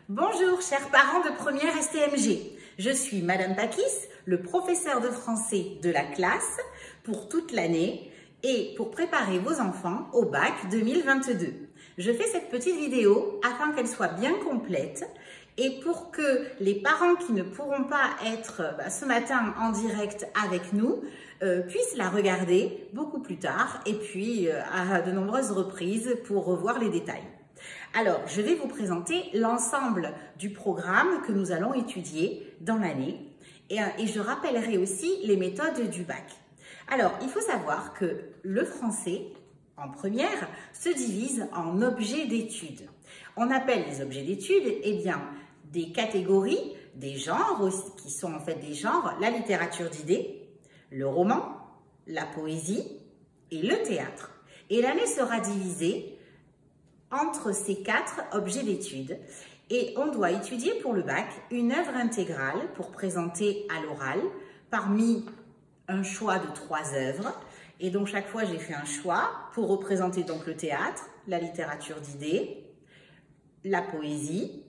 Bonjour chers parents de première STMG, je suis Madame Pakis, le professeur de français de la classe pour toute l'année et pour préparer vos enfants au bac 2022. Je fais cette petite vidéo afin qu'elle soit bien complète et pour que les parents qui ne pourront pas être ce matin en direct avec nous puissent la regarder beaucoup plus tard et puis à de nombreuses reprises pour revoir les détails. Alors, je vais vous présenter l'ensemble du programme que nous allons étudier dans l'année et je rappellerai aussi les méthodes du bac. Alors, il faut savoir que le français, en première, se divise en objets d'études. On appelle les objets d'études, des catégories, des genres aussi, qui sont en fait des genres, la littérature d'idées, le roman, la poésie et le théâtre. Et l'année sera divisée entre ces 4 objets d'études et on doit étudier pour le bac une œuvre intégrale pour présenter à l'oral parmi un choix de 3 œuvres. Et donc chaque fois j'ai fait un choix pour représenter donc le théâtre, la littérature d'idées, la poésie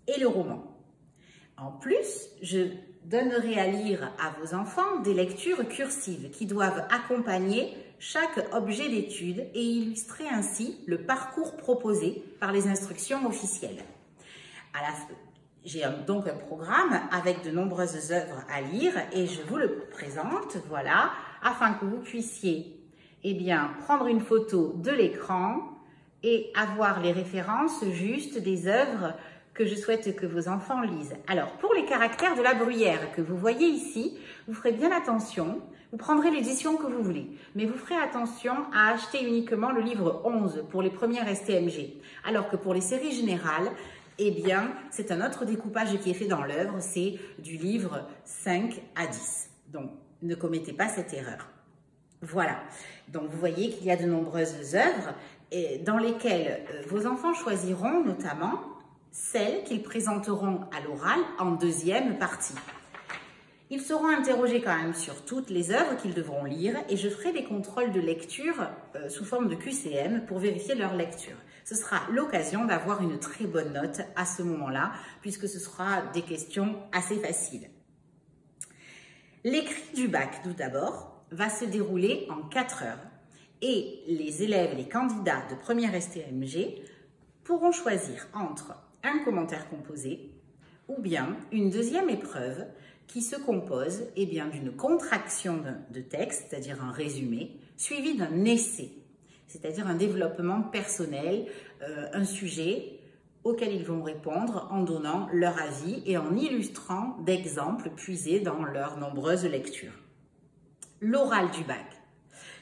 et le roman. En plus, je donnerai à lire à vos enfants des lectures cursives qui doivent accompagner chaque objet d'étude et illustrer ainsi le parcours proposé par les instructions officielles. J'ai donc un programme avec de nombreuses œuvres à lire et je vous le présente, voilà, afin que vous puissiez prendre une photo de l'écran et avoir les références justes des œuvres que je souhaite que vos enfants lisent. Alors, pour les caractères de la Bruyère que vous voyez ici, vous ferez bien attention, vous prendrez l'édition que vous voulez, mais vous ferez attention à acheter uniquement le livre 11 pour les premières STMG, alors que pour les séries générales, c'est un autre découpage qui est fait dans l'œuvre, c'est du livre 5 à 10. Donc, ne commettez pas cette erreur. Voilà, donc vous voyez qu'il y a de nombreuses œuvres dans lesquelles vos enfants choisiront notamment celles qu'ils présenteront à l'oral en deuxième partie. Ils seront interrogés quand même sur toutes les œuvres qu'ils devront lire et je ferai des contrôles de lecture sous forme de QCM pour vérifier leur lecture. Ce sera l'occasion d'avoir une très bonne note à ce moment-là puisque ce sera des questions assez faciles. L'écrit du bac, tout d'abord, va se dérouler en 4 heures et les élèves, les candidats de première STMG pourront choisir entre un commentaire composé ou bien une deuxième épreuve qui se compose d'une contraction de texte, c'est-à-dire un résumé, suivi d'un essai, c'est-à-dire un développement personnel, un sujet auquel ils vont répondre en donnant leur avis et en illustrant d'exemples puisés dans leurs nombreuses lectures. L'oral du bac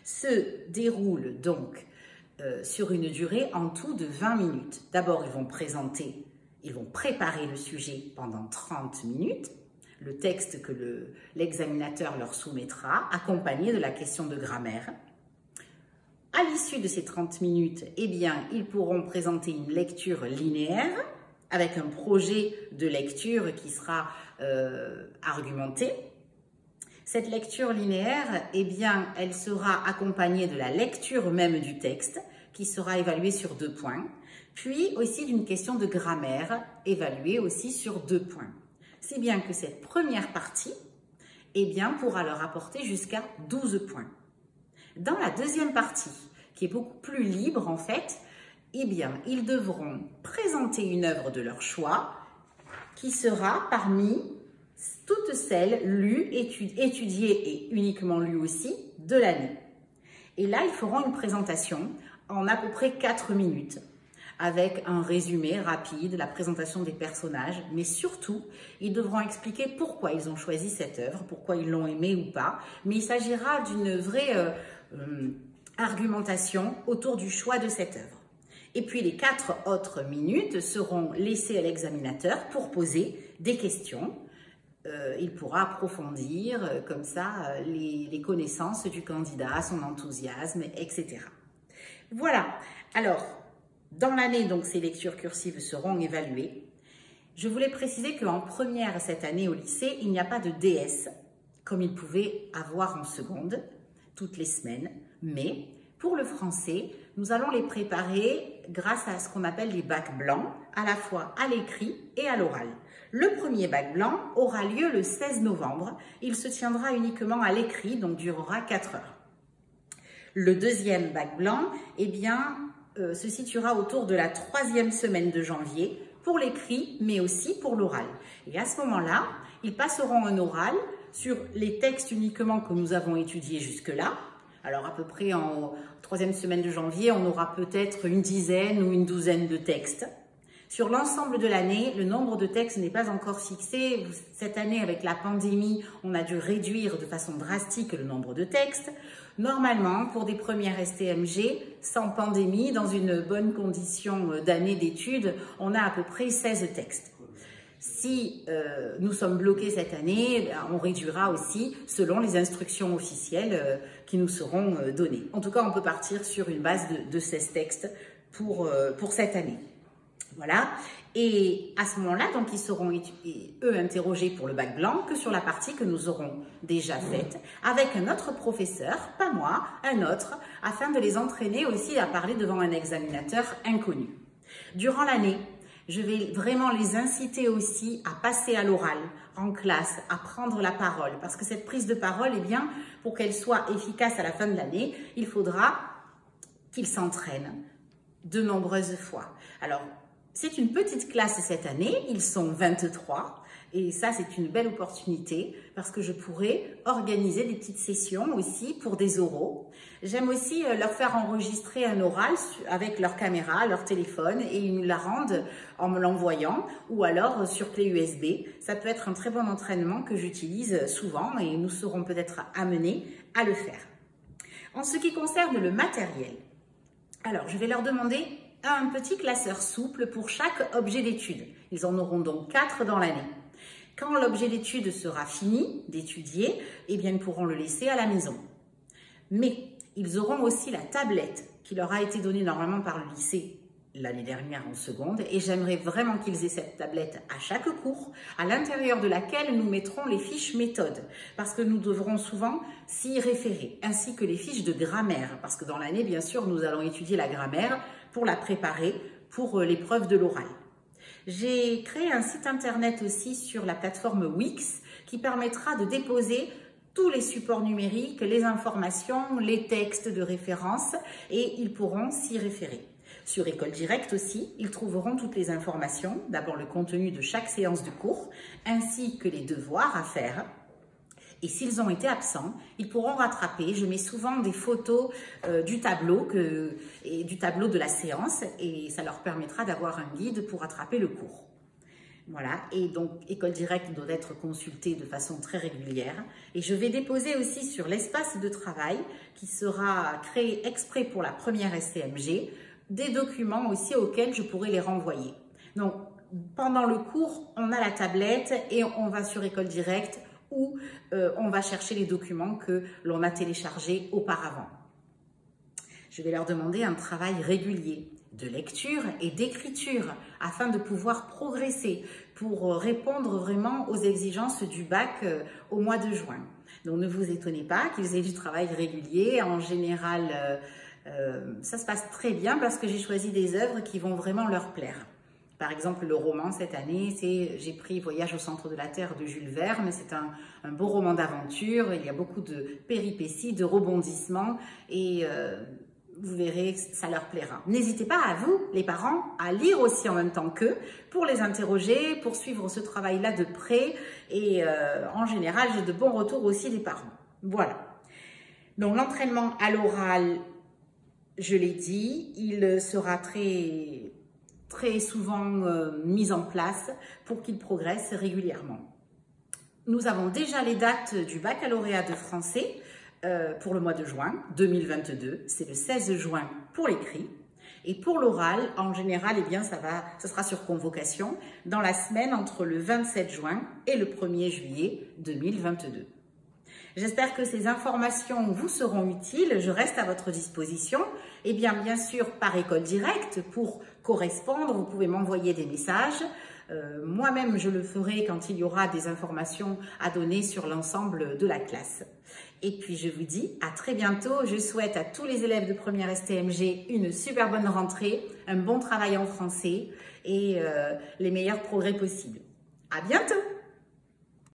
se déroule donc sur une durée en tout de 20 minutes. D'abord, ils vont préparer le sujet pendant 30 minutes, le texte que l'examinateur leur soumettra, accompagné de la question de grammaire. À l'issue de ces 30 minutes, ils pourront présenter une lecture linéaire avec un projet de lecture qui sera argumenté. Cette lecture linéaire, elle sera accompagnée de la lecture même du texte qui sera évaluée sur 2 points, puis aussi d'une question de grammaire évaluée aussi sur 2 points. Si bien que cette première partie pourra leur apporter jusqu'à 12 points. Dans la deuxième partie, qui est beaucoup plus libre en fait, ils devront présenter une œuvre de leur choix qui sera parmi toutes celles lues, étudiées et uniquement lues aussi de l'année. Et là, ils feront une présentation en à peu près 4 minutes avec un résumé rapide, la présentation des personnages, mais surtout, ils devront expliquer pourquoi ils ont choisi cette œuvre, pourquoi ils l'ont aimée ou pas, mais il s'agira d'une vraie argumentation autour du choix de cette œuvre. Et puis les 4 autres minutes seront laissées à l'examinateur pour poser des questions. Il pourra approfondir comme ça les connaissances du candidat, son enthousiasme, etc. Voilà, alors dans l'année, donc ces lectures cursives seront évaluées. Je voulais préciser qu'en première cette année au lycée, il n'y a pas de DS comme il pouvait avoir en seconde toutes les semaines, mais Pour le français, nous allons les préparer grâce à ce qu'on appelle les bacs blancs, à la fois à l'écrit et à l'oral. Le premier bac blanc aura lieu le 16 novembre. Il se tiendra uniquement à l'écrit, donc durera 4 heures. Le deuxième bac blanc, se situera autour de la 3e semaine de janvier pour l'écrit, mais aussi pour l'oral. Et à ce moment-là, ils passeront un oral sur les textes uniquement que nous avons étudiés jusque-là. Alors à peu près en 3e semaine de janvier, on aura peut-être une dizaine ou une douzaine de textes. Sur l'ensemble de l'année, le nombre de textes n'est pas encore fixé. Cette année, avec la pandémie, on a dû réduire de façon drastique le nombre de textes. Normalement, pour des premières STMG, sans pandémie, dans une bonne condition d'année d'études, on a à peu près 16 textes. Si nous sommes bloqués cette année, on réduira aussi selon les instructions officielles qui nous seront données. En tout cas, on peut partir sur une base de 16 textes pour cette année. Voilà, et à ce moment-là, donc ils seront eux interrogés pour le bac blanc que sur la partie que nous aurons déjà faite avec un autre professeur, pas moi, un autre, afin de les entraîner aussi à parler devant un examinateur inconnu. Durant l'année, je vais vraiment les inciter aussi à passer à l'oral en classe, à prendre la parole, parce que cette prise de parole, pour qu'elle soit efficace à la fin de l'année, il faudra qu'ils s'entraînent de nombreuses fois. Alors, c'est une petite classe cette année, ils sont 23 et ça c'est une belle opportunité parce que je pourrais organiser des petites sessions aussi pour des oraux. J'aime aussi leur faire enregistrer un oral avec leur caméra, leur téléphone et ils nous la rendent en me l'envoyant ou alors sur clé USB. Ça peut être un très bon entraînement que j'utilise souvent et nous serons peut-être amenés à le faire. En ce qui concerne le matériel, alors je vais leur demander un petit classeur souple pour chaque objet d'étude. Ils en auront donc 4 dans l'année. Quand l'objet d'étude sera fini d'étudier, ils pourront le laisser à la maison. Mais ils auront aussi la tablette qui leur a été donnée normalement par le lycée l'année dernière en seconde et j'aimerais vraiment qu'ils aient cette tablette à chaque cours, à l'intérieur de laquelle nous mettrons les fiches méthodes parce que nous devrons souvent s'y référer, ainsi que les fiches de grammaire parce que dans l'année, bien sûr, nous allons étudier la grammaire pour la préparer pour l'épreuve de l'oral. J'ai créé un site internet aussi sur la plateforme Wix qui permettra de déposer tous les supports numériques, les informations, les textes de référence et ils pourront s'y référer. Sur École Directe aussi, ils trouveront toutes les informations, d'abord le contenu de chaque séance de cours, ainsi que les devoirs à faire. Et s'ils ont été absents, ils pourront rattraper. Je mets souvent des photos du tableau de la séance et ça leur permettra d'avoir un guide pour rattraper le cours. Voilà, et donc École Directe doit être consultée de façon très régulière. Et je vais déposer aussi sur l'espace de travail qui sera créé exprès pour la première STMG, des documents aussi auxquels je pourrai les renvoyer. Donc, pendant le cours, on a la tablette et on va sur École Directe où on va chercher les documents que l'on a téléchargés auparavant. Je vais leur demander un travail régulier de lecture et d'écriture afin de pouvoir progresser pour répondre vraiment aux exigences du bac au mois de juin. Donc, ne vous étonnez pas qu'ils aient du travail régulier. En général, ça se passe très bien parce que j'ai choisi des œuvres qui vont vraiment leur plaire. Par exemple, le roman cette année, j'ai pris Voyage au centre de la Terre de Jules Verne. C'est un beau roman d'aventure. Il y a beaucoup de péripéties, de rebondissements et vous verrez, ça leur plaira. N'hésitez pas à vous, les parents, à lire aussi en même temps qu'eux pour les interroger, pour suivre ce travail-là de près et en général, j'ai de bons retours aussi des parents. Voilà. Donc, l'entraînement à l'oral, je l'ai dit, il sera très souvent mis en place pour qu'il progresse régulièrement. Nous avons déjà les dates du baccalauréat de français pour le mois de juin 2022. C'est le 16 juin pour l'écrit. Et pour l'oral, en général, ça sera sur convocation dans la semaine entre le 27 juin et le 1er juillet 2022. J'espère que ces informations vous seront utiles. Je reste à votre disposition. Et bien sûr, par École Directe, pour correspondre, vous pouvez m'envoyer des messages. Moi-même, je le ferai quand il y aura des informations à donner sur l'ensemble de la classe. Et puis je vous dis à très bientôt. Je souhaite à tous les élèves de première STMG une super bonne rentrée, un bon travail en français et les meilleurs progrès possibles. À bientôt!